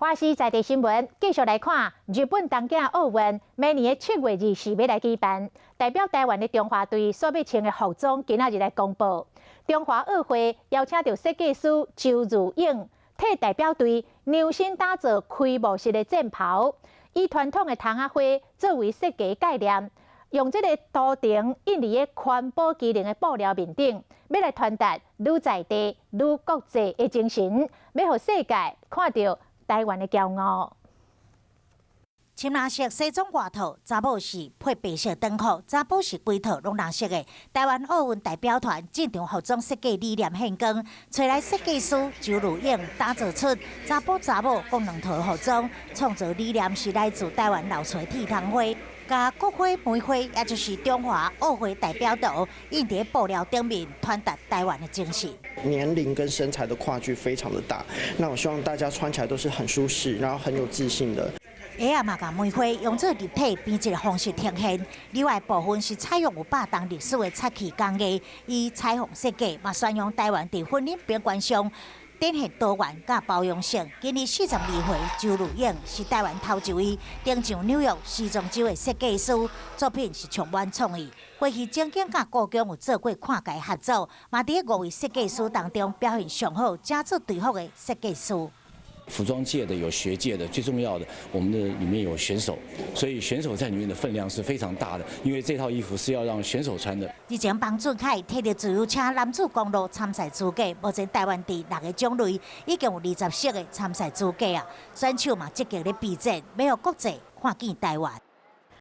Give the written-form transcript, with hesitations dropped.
华视在地新闻继续来看，日本东京奥运明年的7月24要来举办，代表台湾的中华队所要穿的服装今仔日来公布。中华奥会邀请到设计师周如影替代表队量身打造开幕式的战袍，以传统的藤仔花作为设计概念，用这个图腾印伫个环保机能的布料面顶，要来传达愈在地愈国际的精神，要让世界看到台湾的骄傲。深蓝色西装外套，查某是配白色短裤，查甫是规套拢蓝色的。台湾奥运代表团进场服装设计理念献光，找来设计师周如影打造出查甫共两套服装，创造理念是来自台湾老锤铁藤花。甲国花、梅花，也就是中华奥会代表图，印在布料顶面，传达台湾的精神。年龄跟身材的跨距非常的大，那我希望大家穿起来都是很舒适，然后很有自信的。鞋啊嘛，甲梅花用这立体编织的方式呈现，另外部分是采用有百年历史的漆器工艺，以彩虹设计，嘛选用台湾伫婚姻边关上。展现多元甲包容性。今年42岁，周如影是台湾头一位登上纽约时装周的设计师，作品是充满创意。过去曾经甲故宫有做过看界合作，嘛伫5位设计师当中表现上好、佳作对服的设计师。服装界的有学界的，最重要的，我们的里面有选手，所以选手在里面的分量是非常大的，因为这套衣服是要让选手穿的。日前，方俊凯摕着自由车男子公路参赛资格，目前台湾第6个种类，已经有20色的参赛资格啊！选手嘛积极咧备战，要让国际看见台湾。